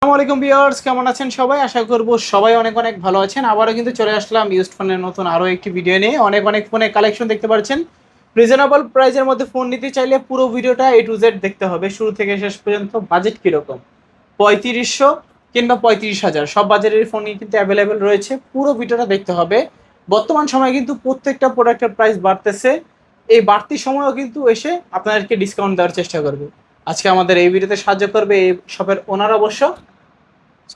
আসসালামু আলাইকুম ভিউয়ার্স, কেমন আছেন সবাই? আশা করব সবাই অনেক অনেক ভালো আছেন। আবারও কিন্তু চলে আসলাম ইউজড ফোনের নতুন আরো একটি ভিডিও নিয়ে। অনেক অনেক ফোনের কালেকশন দেখতে পাচ্ছেন। রিজনেবল প্রাইসের মধ্যে ফোন নিতে চাইলে পুরো ভিডিওটা এ টু জেড দেখতে হবে, শুরু থেকে শেষ পর্যন্ত। বাজেট কিরকম, 3500 কিংবা 35,000, সব বাজারের ফোনই কিন্তু অ্যাভেলেবেল রয়েছে। পুরো ভিডিওটা দেখতে হবে। বর্তমান সময়ে কিন্তু প্রত্যেকটা প্রোডাক্টের প্রাইস বাড়তেছে। এই বাড়তি সময়ও কিন্তু এসে আপনাদেরকে ডিসকাউন্ট দেওয়ার চেষ্টা করবে। আজকে আমাদের এই ভিডিওতে সাহায্য করবে এই শপের ওনার অবশ্য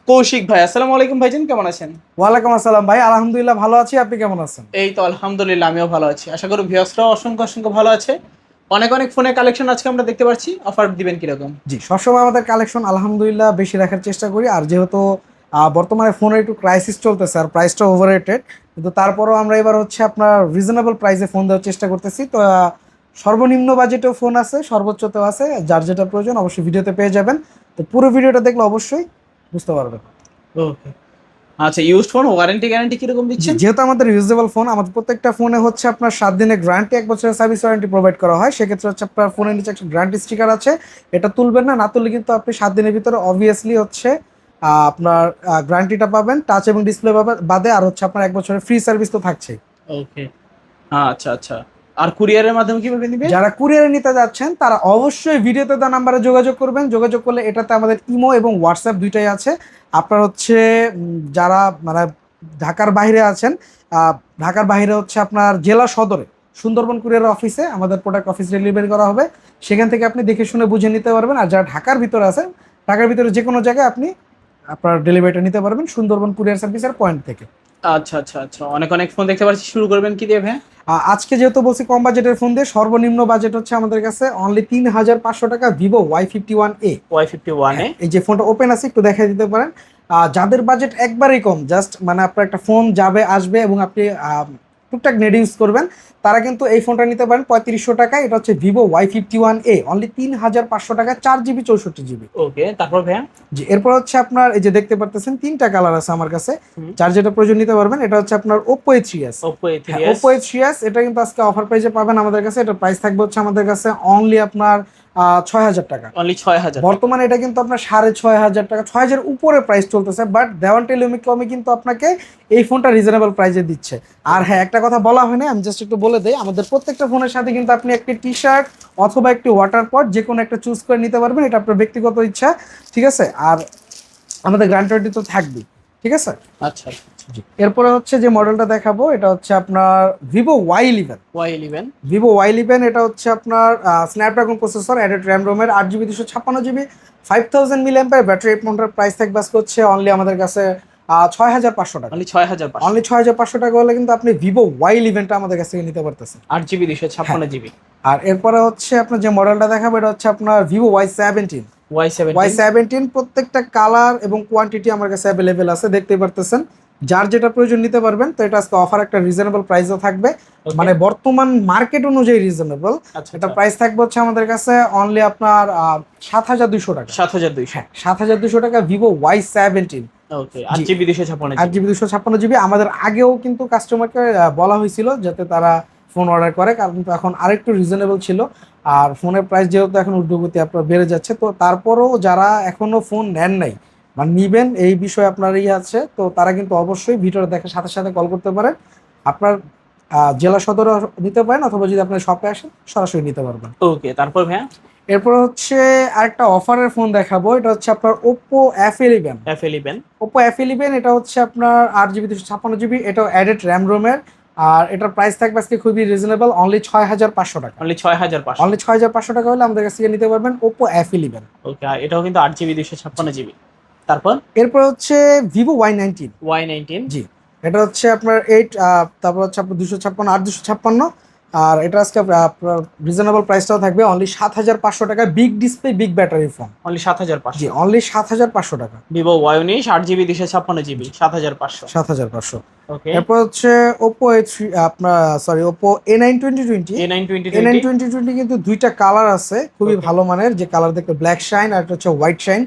কৌশিক ভাই। আসসালামু আলাইকুম ভাইজান, কেমন আছেন? ওয়ালাইকুম আসসালাম ভাই, আলহামদুলিল্লাহ ভালো আছি। আপনি কেমন আছেন? এই তো আলহামদুলিল্লাহ, আমিও ভালো আছি। আশা করি ভিউয়ার্সরাও অসংখ্য অসংখ্য ভালো আছে। অনেক অনেক ফোনের কালেকশন আজকে আমরা দেখতে পাচ্ছি। অফার দিবেন কিরকম? জি, সবসময় আমাদের কালেকশন আলহামদুলিল্লাহ বেশি রাখার চেষ্টা করি। আর যেহেতু বর্তমানে ফোনের একটু ক্রাইসিস চলতেছে আর প্রাইসটা ওভার রেটেড, কিন্তু তারপরও আমরা এবার হচ্ছে আপনার রিজনেবল প্রাইসে ফোন দেওয়ার চেষ্টা করতেছি। তো সর্বনিম্ন বাজেটেও ফোন আছে, সর্বোচ্চতেও আছে। যার যেটা প্রয়োজন অবশ্যই ভিডিওতে পেয়ে যাবেন। তো পুরো ভিডিওটা দেখলে অবশ্যই বুঝতে পারবেন। ওকে, আচ্ছা। ইউজড ফোন ওয়ারেন্টি গ্যারান্টি কিরকম জি, দিচ্ছেন? যেহেতু আমাদের ইউজেবল ফোন, আমাদের প্রত্যেকটা ফোনে হচ্ছে আপনার 7 দিনের গ্যারান্টি, 1 বছরের সার্ভিস ওয়ারেন্টি প্রোভাইড করা হয়। সেক্ষেত্রে হচ্ছে আপনার ফোনের নিচে একটা গ্যারান্টি স্টিকার আছে, এটা তুলবেন না। না তুললে কিন্তু আপনি 7 দিনের ভিতরে অবভিয়াসলি হচ্ছে আপনার গ্যারান্টিটা পাবেন, টাচ এবং ডিসপ্লে বাদে। আর হচ্ছে আপনার 1 বছরের ফ্রি সার্ভিস তো থাকছেই। ওকে, আচ্ছা আচ্ছা। আর কুরিয়ারের মাধ্যমে কিভাবে নিবে? যারা কুরিয়ারে নিতে যাচ্ছেন তারা অবশ্যই ভিডিওতে দেওয়া নাম্বারে যোগাযোগ করবেন। যোগাযোগ করলে এটাতে আমাদের ইমো এবং হোয়াটসঅ্যাপ দুইটাই আছে। আপনার হচ্ছে যারা মানে ঢাকার বাইরে আছেন, আহ, ঢাকার বাইরে হচ্ছে আপনার জেলা সদরে সুন্দরবন কুরিয়ার অফিসে আমাদের প্রোডাক্ট অফিস ডেলিভারি করা হবে। সেখান থেকে আপনি দেখে শুনে বুঝে নিতে পারবেন। আর যারা ঢাকার ভিতরে আছেন, ঢাকার ভিতরে যে কোনো জায়গায় আপনি আপনার ডেলিভারিটা নিতে পারবেন সুন্দরবন কুরিয়ার সার্ভিসের পয়েন্ট থেকে। আচ্ছা আচ্ছা আচ্ছা, অনেক অনেক ফোন দেখতে পাচ্ছি। শুরু করবেন কি দিয়ে ভাই? আজকে যেহেতু বলছি কম বাজেটের ফোন দিয়ে, সর্বনিম্ন বাজেট হচ্ছে আমাদের কাছে অনলি 3500 টাকা, ভিভো Y51A। Y51 এ? এই যে ফোনটা ওপেন আছে, একটু দেখাই দিতে পারেন। যাদের বাজেট একবারেই কম, জাস্ট মানে আপনার একটা ফোন যাবে আসবে এবং আপনি টুকটাক নেট ইউজ করবেন, তারা কিন্তু এই ফোনটা নিতে পারেন 3500 টাকায়। এটা হচ্ছে ভিভো Y51A, অনলি 3500 টাকা, 4 জিবি 64 জিবি। ওকে, তারপর ভাইয়া? জি, এরপর হচ্ছে আপনার এই যে দেখতে পারতেছেন 3টা কালার আছে আমার কাছে, হুম। যার যেটা প্রয়োজন নিতে পারবেন। এটা হচ্ছে আপনার ওপ্পো A3s। ওপ্পো হ্যাঁ, A3s। ওপ্পো A3s এটা কিন্তু আজকে অফার প্রাইসে পাবেন আমাদের কাছে। এটার প্রাইস থাকবে হচ্ছে আমাদের কাছে অনলি আপনার 6000 টাকা। অনলি 6000 টাকা? বর্তমানে এটা কিন্তু আপনার 6500 টাকা, 6000 উপরে প্রাইস চলতেছে। বাট দেওয়ান টেলিকমে কিন্তু আপনাকে এই ফোনটা রিজনেবল প্রাইসে দিচ্ছে। আর হ্যাঁ, একটা কথা বলা হয়নি, আমি জাস্ট একটু বলে দেই, আমাদের প্রত্যেকটা ফোনের সাথে কিন্তু আপনি একটি টি শার্ট অথবা একটি ওয়াটার পট যে কোনো একটা চুজ করে নিতে পারবেন। এটা আপনার ব্যক্তিগত ইচ্ছা, ঠিক আছে? আর আমাদের গ্যারান্টি তো থাকবেই, ঠিক আছে? আচ্ছা আচ্ছা। জি, এরপরে হচ্ছে যে মডেলটা দেখাবো এটা হচ্ছে আপনার Vivo Y11। Y11? Vivo Y11 এটা হচ্ছে আপনার স্ন্যাপড্রাগন প্রসেসর, অ্যাডেড র্যাম রোমের, 8 GB 256 GB, 5000 milliampere battery. এই ফোনটার প্রাইস থাকবে আজকে হচ্ছে অনলি আমাদের কাছে 6500 টাকা। অনলি 6500? অনলি 6500 টাকা হলে কিন্তু আপনি ভিভো Y11টা আমাদের কাছ থেকে নিতে পারতেছেন। 8 জিবি 256 জিবি? আর এরপরে হচ্ছে আপনার যে মডেলটা দেখাবো এটা হচ্ছে আপনার ভিভো Y17। Y17? Y17 প্রত্যেকটা কালার এবং কোয়ান্টিটি আমার কাছে অ্যাভেলেবেল আছে, দেখতেই পারতেছেন। যার যেটা প্রয়োজন নিতে পারবেন। তো এটা আজকে অফার একটা রিজনেবল প্রাইসও থাকবে, ওকে। মানে বর্তমান মার্কেট অনুযায়ী রিজনেবল। আচ্ছা এটা আচ্ছা। প্রাইস থাকবে হচ্ছে আমাদের কাছে অনলি আপনার 7200 টাকা। 7200? হ্যাঁ, 7200 টাকা ভিভো Y17। ওকে, জি, 8 জিবি 256 8 জিবি? GB 256 GB. আমাদের আগেও কিন্তু কাস্টমারকে বলা হয়েছিল যাতে তারা ফোন অর্ডার করে, কারণ কিন্তু এখন আরেকটু রিজনেবল ছিল। আর ফোনের প্রাইস যেহেতু এখন ঊর্ধ্বগতি আপনার বেড়ে যাচ্ছে, তো তারপরও যারা এখনো ফোন নেন নাই বা নিবেন এই বিষয়ে আপনার আছে, তো তারা কিন্তু অবশ্যই ভিডিওটা দেখার সাথে সাথে কল করতে পারেন। আপনার জেলা সদরে নিতে পারেন, অথবা যদি আপনার শপে আসেন সরাসরি নিতে পারবেন। ওকে, তারপর ভাইয়া? এরপর হচ্ছে আরেকটা অফারের ফোন দেখাবো। এটা হচ্ছে আপনার Oppo F11। F11? Oppo F11 এটা হচ্ছে আপনার 8 জিবি 256 জিবি, এটাও অ্যাডেড র্যাম রোমের। আর এটার প্রাইস থাকবে আজকে খুবই রিজনেবল, অনলি 6500 টাকা। অনলি 6500? অনলি 6500 টাকা হলে আমাদের কাছ থেকে নিতে পারবেন ওপ্পো F11। ওকে, আর এটাও কিন্তু 8 জিবি 256 জিবি? তারপর? এরপর হচ্ছে ভিভো Y19। Y19? জি, এটা হচ্ছে আপনার 8, তারপর হচ্ছে আপনার 256, 256। আর এটা আজকে আপনার রিজনেবল প্রাইসটাও থাকবে অনলি 7500 টাকা, big display big battery phone. Only জি, 7500? অনলি 7500 টাকা। Vivo Y19 8 GB 256 GB, 7500? 7500। Okay. এরপর হচ্ছে ওপো A3, আপনার sorry Oppo A9 2020। A9 A9 2020? 2020 কিন্তু দুইটা কালার আছে খুবই ওকে। ভালো মানের, যে কালার দেখতে ব্ল্যাক শাইন আর এটা হচ্ছে হোয়াইট শাইন।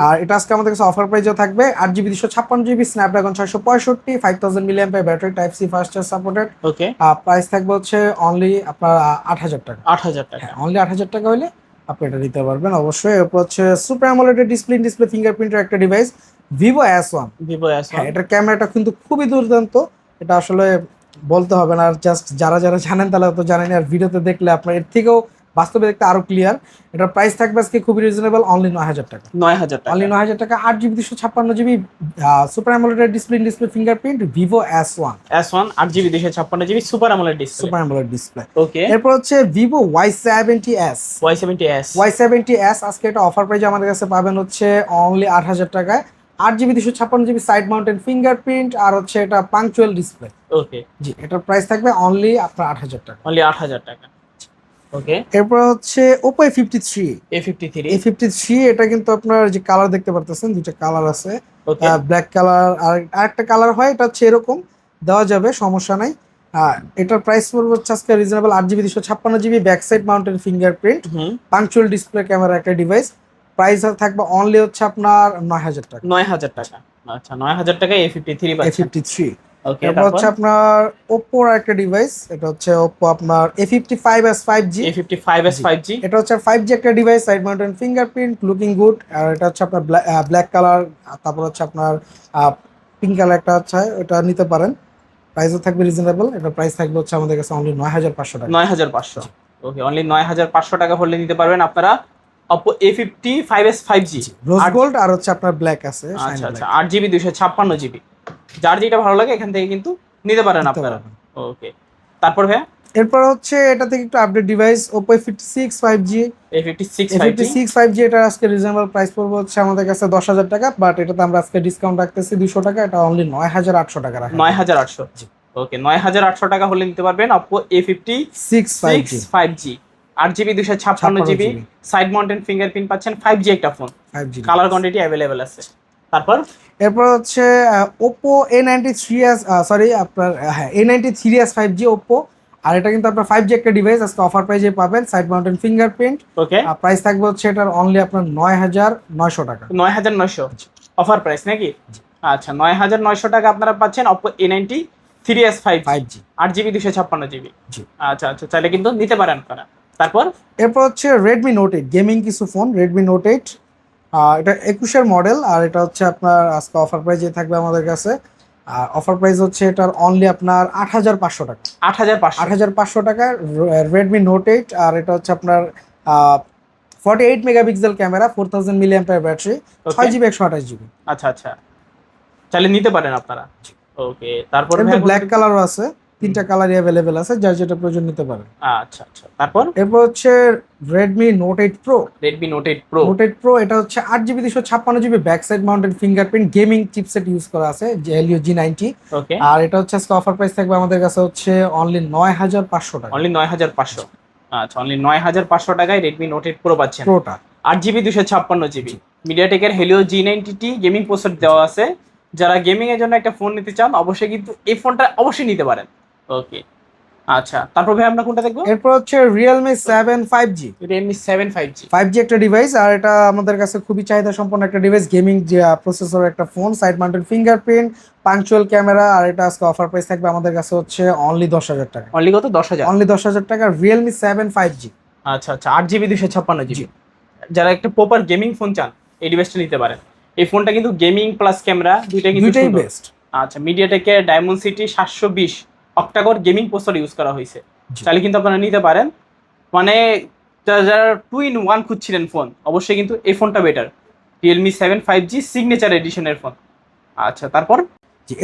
আর এটা আজকে আমাদের কাছে অফার প্রাইসও থাকবে 8 GB 256 GB, Snapdragon 665, 5000 milliampere battery, type C fast charge supported. Okay. Price থাকবে হচ্ছে অনলি আপনার 8000 টাকা। 8000 টাকা? হ্যাঁ, অনলি 8000 টাকা হলে আপনি এটা নিতে পারবেন অবশ্যই। এরপর হচ্ছে সুপার অ্যামোলেড ডিসপ্লে ফিঙ্গারপ্রিন্টের একটা device Vivo S1। Vivo S1। হ্যাঁ, এটার ক্যামেরাটা কিন্তু খুবই দুর্দান্ত, এটা আসলে বলতে হবে না, আর জাস্ট যারা যারা জানেন তারা তো জানেন, আর ভিডিওতে দেখলে আপনার এর থেকেও বাস্তবে দেখতে আরো ক্লিয়ার। এটার প্রাইস থাকবে আজকে খুবই রিজনেবল, অনলি 9,000 টাকা। 9,000 টাকা। অনলি 9,000 টাকা, 8GB 256GB super AMOLED display fingerprint Vivo S1। S1 8GB 256GB super AMOLED display. Super AMOLED display. Okay. এরপর হচ্ছে ভিভো Y70s। Y70s। Y70s আজকে এটা অফার প্রাইসে আমাদের কাছে পাবেন হচ্ছে অনলি 8,000 টাকায়। 8GB 256GB side mountain fingerprint, আর হচ্ছে এটা পাংচুয়াল ডিসপ্লে। ওকে। জি, এটার প্রাইস থাকবে অনলি আপনার 8,000 টাকা। অনলি 8,000 টাকা। ওকে। এরপর হচ্ছে Oppo A53। A53 এটা কিন্তু আপনার যে কালার দেখতে পারতেছেন, দুইটা কালার আছে, ওকে। ব্ল্যাক কালার আর আরেকটা কালার হয়, এটা হচ্ছে এরকম দেওয়া যাবে, সমস্যা নাই। এটার প্রাইস পড়বে হচ্ছে আজকে reasonable, 8GB 256GB back side mountain fingerprint, punctual display camera একটা ডিভাইস। প্রাইস থাকবে অনলি হচ্ছে আপনার 9,000 টাকা। 9,000 টাকা। আচ্ছা, 9,000 টাকায় A53 পাচ্ছেন। A53। ওকে। এরপর হচ্ছে আপনার Oppo এর একটা ডিভাইস, এটা হচ্ছে Oppo আপনার A55s 5G। A55s 5G। এটা হচ্ছে 5G একটা device, side mountain fingerprint, looking good. আর এটা হচ্ছে আপনার ব্ল্যাক কালার, তারপর হচ্ছে আপনার পিঙ্ক কালার একটা আছে, এটা নিতে পারেন। প্রাইসও থাকবে রিজনেবল, এটা প্রাইস থাকবে হচ্ছে আমাদের কাছে অনলি 9,500 টাকা। 9,500। ওকে, অনলি 9,500 টাকা হলে নিতে পারবেন আপনারা Oppo A55s 5G rose gold, আর হচ্ছে আপনার ব্ল্যাক আছে। আচ্ছা আচ্ছা, 8GB 256GB। যার যেটা ভালো লাগে এখান থেকে কিন্তু নিতে পারেন আপনারা। ওকে। তারপর ভাইয়া এরপর হচ্ছে এটা থেকে একটু update device Oppo A56 5G। A56 5G এটা আজকে রিজনেবল প্রাইস পড়বে হচ্ছে আমাদের কাছে 10,000 টাকা, বাট এটাতে আমরা আজকে ডিসকাউন্ট রাখতেছি 200 টাকা, এটা অনলি 9,800 টাকা রাখা। 9,800। ওকে, 9,800 টাকা হলে নিতে পারবেন Oppo A56 5G 8GB 256GB side mountain fingerprint পাচ্ছেন, 5G একটা phone, 5G colour quantity available আছে। তারপর এরপর হচ্ছে Oppo A93s, সরি আপনার হ্যাঁ A93s 5G Oppo। আর এটা কিন্তু আপনার 5G একটা ডিভাইস, আজকে অফার প্রাইসে পাবেন, সাইড মাউন্টেন ফিঙ্গারপ্রিন্ট। ওকে। প্রাইস থাকবে হচ্ছে এটার অনলি আপনার 9,900 টাকা। 9,900 অফার প্রাইস নাকি? আচ্ছা, 9,900 টাকা আপনারা পাচ্ছেন Oppo A93s 5G 8GB 256GB। আচ্ছা আচ্ছা, চাইলে কিন্তু নিতে পারেন আপনারা। তারপর এরপর হচ্ছে Redmi Note 8, গেমিং কিছু ফোন, Redmi Note 8। এটা 21 এর মডেল, আর এটা হচ্ছে আপনার আজকে অফার প্রাইসে থাকবে আমাদের কাছে। আর অফার প্রাইস হচ্ছে এটার অনলি আপনার 8,500 টাকা। 8,500 টাকা Redmi Note 8। আর এটা হচ্ছে আপনার 48 megapixel camera, 4000 mAh battery, 6GB 128GB। আচ্ছা আচ্ছা, চাইলে নিতে পারেন আপনারা। ওকে। তারপর ব্ল্যাক কালারও আছে, তিনটা কালারই অ্যাভেলেবেল আছে, যার যেটা প্রয়োজন নিতে পারেন। আচ্ছা আচ্ছা, তারপর এরপর হচ্ছে Redmi Note 8 Pro। Redmi Note 8 Pro। Note 8 Pro এটা হচ্ছে 8GB 256GB back side mounted fingerprint, gaming chipset use করা আছে, Helio G90। ওকে। আর এটা হচ্ছে আজকে অফার প্রাইস থাকবে আমাদের কাছে হচ্ছে অনলি 9,500 টাকা। অনলি 9,500। আচ্ছা, অনলি 9,500 টাকায় Redmi Note 8 Pro পাচ্ছেন। প্রোটা 8GB 256GB মিডিয়াটেকের Helio G90T gaming processor দেওয়া আছে। যারা গেমিং এর জন্য একটা ফোন নিতে চান অবশ্যই কিন্তু এই ফোনটা অবশ্যই নিতে পারেন। ওকে। আচ্ছা, তারপর ভাই আমরা কোনটা দেখবো? এরপর হচ্ছে Realme 7 5G। Realme 7 5G 5G একটা ডিভাইস, আর এটা আমাদের কাছে খুবই চাহিদা সম্পন্ন একটা ডিভাইস, গেমিং যে প্রসেসর একটা phone, side mounted fingerprint, punctual camera. আর এটা আজকে অফার প্রাইস থাকবে আমাদের কাছে হচ্ছে অনলি 10,000 টাকা। অনলি কত? 10,000। অনলি 10,000 টাকা Realme 7 5G। আচ্ছা আচ্ছা, 8GB 256GB। যারা একটা প্রপার গেমিং ফোন চান এই ডিভাইসটা নিতে পারেন। এই ফোনটা কিন্তু গেমিং প্লাস ক্যামেরা দুইটাই বেস্ট। আচ্ছা, মিডিয়াটেকের Dimensity 720 octa-core gaming processor use করা হয়েছে, চাইলে কিন্তু আপনারা নিতে পারেন। মানে যারা 2-in-1 খুঁজছিলেন ফোন, অবশ্যই কিন্তু এই ফোনটা বেটার, Realme 7 5G সিগনেচার এডিশনের ফোন। আচ্ছা, তারপর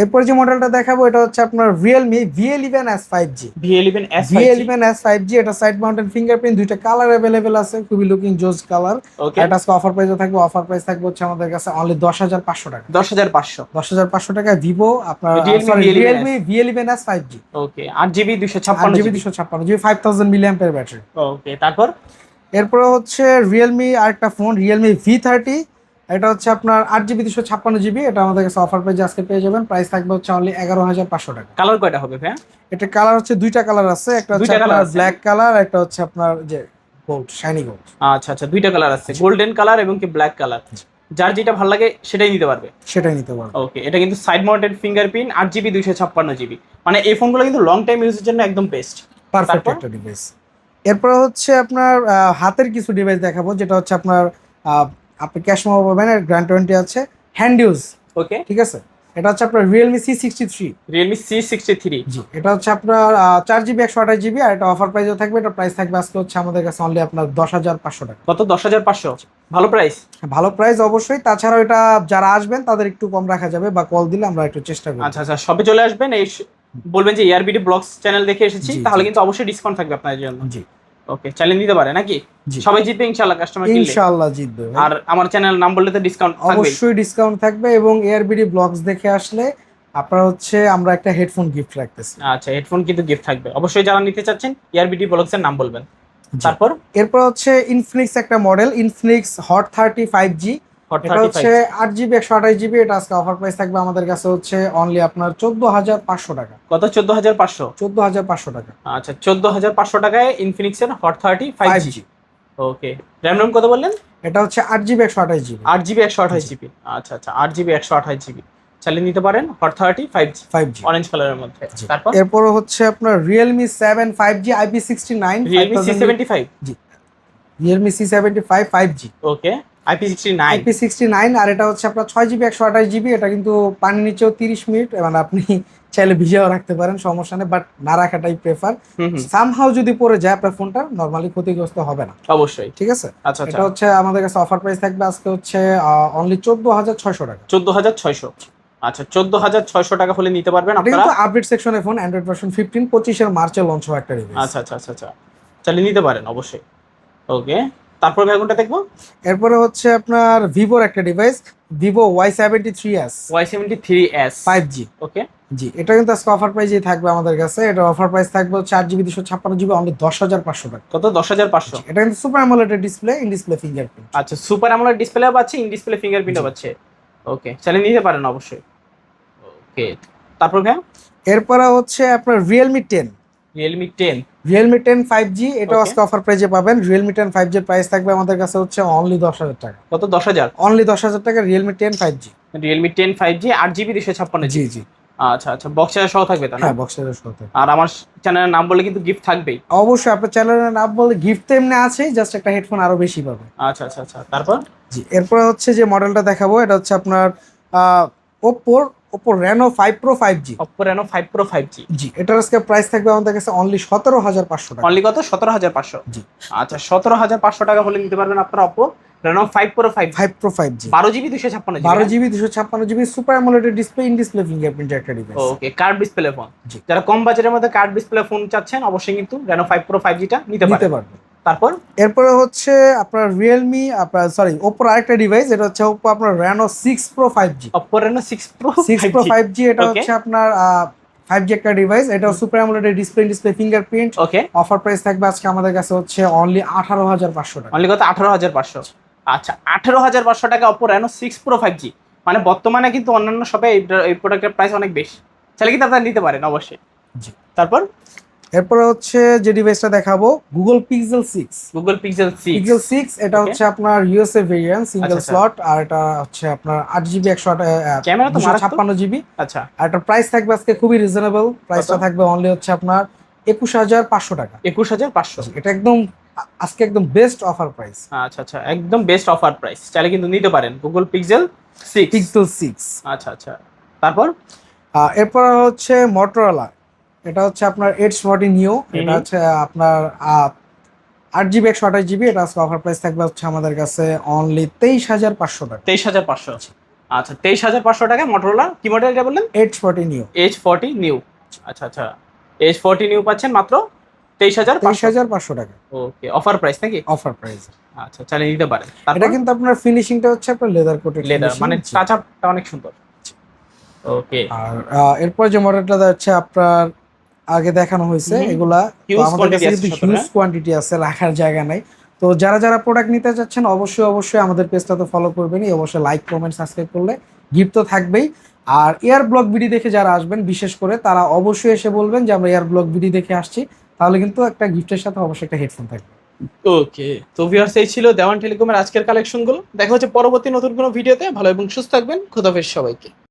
এরপর যে মডেলটা দেখাবো এটা হচ্ছে আপনার Realme V11s 5G। V11s 5G এটা সাইড মাউন্টেড ফিঙ্গারপ্রিন্ট, দুইটা কালার अवेलेबल আছে, খুবই লুকিং জোস কালার। এটা আজকে অফার প্রাইসে থাকবে, অফার প্রাইস থাকবে হচ্ছে আমাদের কাছে অনলি 10,500 টাকা। 10,500 টাকা Vivo আপনার Realme V11s 5G। ওকে, 8GB 256GB 5000 mAh ব্যাটারি। ওকে। তারপর এরপর হচ্ছে Realme আরেকটা ফোন Realme V30। এটা হচ্ছে আপনার 8GB 256GB, এটা আমাদের কাছে অফার প্রাইসে আজকে পেয়ে যাবেন, প্রাইস থাকবে হচ্ছে অনলি 11,500 টাকা। কালার কয়টা হবে ভাই? এটা কালার হচ্ছে দুইটা কালার আছে, একটা হচ্ছে আপনার ব্ল্যাক কালার, একটা হচ্ছে আপনার যে গোল্ড, শাইনি গোল্ড। আচ্ছা আচ্ছা, দুইটা কালার আছে, গোল্ডেন কালার এবং কি ব্ল্যাক কালার। যার যেটা ভালো লাগে সেটাই নিতে পারবে। ওকে, এটা কিন্তু side mounted fingerprint, 8GB 256GB। মানে এই ফোনগুলো কিন্তু লং টাইম ইউজের জন্য একদম বেস্ট, পারফেক্ট একটা ডিভাইস। এরপর হচ্ছে আপনার হাতের কিছু ডিভাইস দেখাবো, যেটা হচ্ছে আপনার আপনি ক্যাশ মেমো পাবেন, এর গ্র্যান্ড ওয়ারেন্টি আছে, হ্যান্ড ইউজ। ওকে, ঠিক আছে, এটা হচ্ছে আপনার রিয়েলমি C63। Realme C63। জি, এটা হচ্ছে আপনার 4 জিবি 128 জিবি, আর এটা অফার প্রাইসও থাকবে। এটা প্রাইস থাকবে আজকে হচ্ছে আমাদের কাছে অনলি আপনার 10,500 টাকা। কত? 10,500? ভালো প্রাইস। ভালো প্রাইস অবশ্যই, তাছাড়াও এটা যারা আসবেন তাদের একটু কম রাখা যাবে, বা কল দিলে আমরা একটু চেষ্টা করব। আচ্ছা আচ্ছা, সবে চলে আসবেন, এই বলবেন যে ERBD ব্লগস চ্যানেল দেখে এসেছি, জি, তাহলে জি। কিন্তু অবশ্যই ডিসকাউন্ট থাকবে আপনাদের জন্য। জি, ওকে, চ্যালেঞ্জ দিতে পারে নাকি? জি। সবাই জিতবে ইনশাআল্লাহ কাস্টমার কিনলে। ইনশাআল্লাহ জিতবে ভাই। আর আমার চ্যানেল নাম বললে তো ডিসকাউন্ট থাকবে। অবশ্যই ডিসকাউন্ট থাকবে, এবং এআরবিডি ব্লগস দেখে আসলে আপনার হচ্ছে আমরা একটা হেডফোন গিফট রাখতেছি। আচ্ছা, হেডফোন কিন্তু গিফট থাকবে। অবশ্যই যারা নিতে চাচ্ছেন ERBD ব্লগস এর নাম বলবেন। জি। তারপর এরপর হচ্ছে ইনফিনিক্স একটা model, Infinix hot 30 5G। Hot এটা হচ্ছে 35। 8 জিবি 128 জিবি। এটা আজকে অফার প্রাইস থাকবে আমাদের কাছে হচ্ছে অনলি আপনার 14,500 টাকা। কত? 14,500? 14,500 টাকা। আচ্ছা, 14,500 টাকায় ইনফিনিক্স এর হট 30 5G। 5G। ওকে, র্যাম রোম কত বললেন? এটা হচ্ছে 8 জিবি 128 জিবি। 8 GB 128 GB। আচ্ছা আচ্ছা, 8 GB 128 GB চালিয়ে নিতে পারেন, হট 30 5G 5G। অরেঞ্জ কালারের মধ্যে। তারপর এরপর হচ্ছে আপনার Realme 7 5G IP69। Realme C75। জি, রিয়েলমি C75 5G। ওকে, IP69। IP69, আর এটা হচ্ছে আপনার 6 জিবি 128 জিবি। এটা কিন্তু পানির নিচেও 30 মিনিট, মানে আপনি চাইলে ভিজিয়েও রাখতে পারেন, সমস্যা নেই, বাট না রাখাটাই প্রেফার। সামহাউ যদি পড়ে যায় আপনার ফোনটা, নরমালি ক্ষতিগ্রস্ত হবে না। অবশ্যই। ঠিক আছে, আচ্ছা আচ্ছা, এটা হচ্ছে আমাদের কাছে অফার প্রাইস থাকবে আজকে হচ্ছে অনলি 14,600 টাকা। 14,600। আচ্ছা, 14,600 টাকা হলে নিতে পারবেন এটা আপনারা। কিন্তু আপডেট সেকশনের ফোন, অ্যান্ড্রয়েড ভার্সন 15 25-এর মার্চে লঞ্চ হওয়া একটা ডিভাইস। আচ্ছা আচ্ছা আচ্ছা আচ্ছা, চালিয়ে নিতে পারেন অবশ্যই। ওকে, তারপর ভাই কোনটা দেখবো? এরপরে হচ্ছে আপনার ভিভোর একটা device, Vivo Y73s Y73s 5G। ওকে, জি, এটা কিন্তু আজকে অফার প্রাইসেই থাকবে আমাদের কাছে। এটা অফার প্রাইস থাকবে 4 জিবি 256 জিবি অনলি 10,500 টাকা। কত? 10,500। এটা কিন্তু super AMOLED display, in display fingerprint. আচ্ছা, সুপার অ্যামোলেড ডিসপ্লে পাচ্ছে, ইন ডিসপ্লে ফিঙ্গারপ্রিন্টও পাচ্ছে। ওকে, চালিয়ে নিতে পারেন অবশ্যই। ওকে, তারপর ভাই এরপরে হচ্ছে আপনার রিয়েলমি 10 5G। এটা Okay. আজকে অফার প্রাইসে পাবেন। রিয়েলমি 10 5G এর প্রাইস থাকবে আমাদের কাছে হচ্ছে অনলি 10,000 টাকা। কত? 10,000? অনলি 10,000 টাকা Realme 10 5G। Realme 10 5G 8 GB 256 জি, জিবি। জি। আচ্ছা আচ্ছা, বক্স চার্জার সহ থাকবে তা না? হ্যাঁ, বক্সের সাথে। আর আমার চ্যানেলের নাম বলে কিন্তু গিফট থাকবেই। অবশ্যই আপনার চ্যানেলের নাম বলে গিফট তো এমনি আছেই, জাস্ট একটা হেডফোন আরো বেশি পাবে। আচ্ছা আচ্ছা আচ্ছা, তারপর জি, এরপরে হচ্ছে যে মডেলটা দেখাবো, এটা হচ্ছে আপনার ওপ্পোর Oppo Reno 5 pro 5G। Oppo Reno 5 Pro 5G। জি, এটার আজকে প্রাইস থাকবে আমাদের কাছে অনলি 17,500 টাকা। অনলি কত? 17,500। জি। আচ্ছা, 17,500 টাকা হলে নিতে পারবেন আপনারা Oppo Reno 5 Pro 5G 5 pro 5G 12 GB 256 12 GB. GB 256 GB super AMOLED display, in display fingerprint একটা ডিভাইস। ওকে, কার্ভ ডিসপ্লে ফোন। জি। যারা কম বাজেটের মধ্যে কার্ভ ডিসপ্লে ফোন চাচ্ছেন, অবশ্যই কিন্তু Reno 5 Pro 5G টা নিতে নিতে পারেন। পারবেন। তারপর এরপরে হচ্ছে আপনার রিয়েলমি আপনার ওপ্পোর আরেকটা ডিভাইস, এটা হচ্ছে ওপ্পো আপনার Reno 6 pro 5G। Oppo Reno 6 Pro 6 pro 5G এটা Okay. হচ্ছে আপনার 5G একটা ডিভাইস। এটাও super AMOLED display, display fingerprint. Okay, offer price থাকবে আজকে আমাদের কাছে হচ্ছে অনলি 18,500 টাকা। অনলি কত? 18,500। আচ্ছা, 18,500 টাকা Oppo Reno 6 Pro 5G। মানে বর্তমানে কিন্তু অন্যান্য শপে এই প্রোডাক্টের প্রাইস অনেক বেশি, তাহলে কিন্তু আপনারা নিতে পারেন অবশ্যই। জি। তারপর এরপরে হচ্ছে যে ডিভাইসটা দেখাবো, Google pixel 6। Google Pixel 6। Pixel 6 এটা Okay. হচ্ছে আপনার ইউএসএ ভেরিয়েন্ট, সিঙ্গেল আচ্ছা, স্লট, আর এটা হচ্ছে আপনার 8 জিবি ক্যামেরা তো মারাত্মক। 256 জিবি। আচ্ছা, আর এটার প্রাইস থাকবে আজকে খুবই রিজনেবল। প্রাইসটা কত? থাকবে অনলি হচ্ছে আপনার 21,500 টাকা। 21,500। এটা একদম আজকে একদম বেস্ট অফার প্রাইস। আচ্ছা আচ্ছা, একদম বেস্ট অফার প্রাইস, চাইলে কিন্তু নিতে পারেন Google Pixel 6। পিক্সেল 6। আচ্ছা আচ্ছা, তারপর এরপর হচ্ছে মোটরোলা, এটা হচ্ছে আপনার Edge 40 নিও। এটা হচ্ছে আপনার 8 জিবি 128 জিবি। এটা আজকে অফার প্রাইস থাকবে হচ্ছে আমাদের কাছে অনলি 23,500 টাকা। 23,500। আচ্ছা, 23,500 টাকা Motorola কি মডেলটা বললেন? Edge 40 নিও। H40 new. আচ্ছা আচ্ছা, H40 নিউ পাচ্ছেন মাত্র 23,500। 23,500 টাকা ওকে, অফার প্রাইস নাকি? Offer price. আচ্ছা, চালিয়ে নিতে পারেন। এটা তারপর কিন্তু আপনার ফিনিশিংটা হচ্ছে আপনার লেদার কোটেড লেদার, মানে টাচ আপটা অনেক সুন্দর। ওকে, আর এরপর যে মডেলটা হচ্ছে আপনার আগে দেখানো হয়েছে, এগুলা তো Huge আমাদের quantity কাছে আছে কিন্তু সাথে, হিউজ হ্যাঁ? কোয়ান্টিটি আছে, রাখার জায়গা নাই। তো যারা যারা প্রোডাক্ট নিতে চাচ্ছেন অবশ্যই আমাদের পেজটা তো ফলো করবেনই, অবশ্যই লাইক কমেন্ট সাবস্ক্রাইব করলে গিফট তো থাকবেই। আর এয়ার ব্লগ ভিডিও দেখে যারা আসবেন বিশেষ করে, তারা অবশ্যই এসে বলবেন যে আমরা এয়ার ব্লগ ভিডিও দেখে আসছি, তাহলে কিন্তু একটা গিফটের সাথে অবশ্যই একটা হেডফোন থাকবে। ওকে, তো ভিউয়ার্স এই ছিল দেওয়ান টেলিকমের আজকের কালেকশনগুলো। দেখা হচ্ছে পরবর্তী নতুন কোনো ভিডিওতে। ভালো এবং সুস্থ থাকবেন। খোদাফেজ সবাইকে।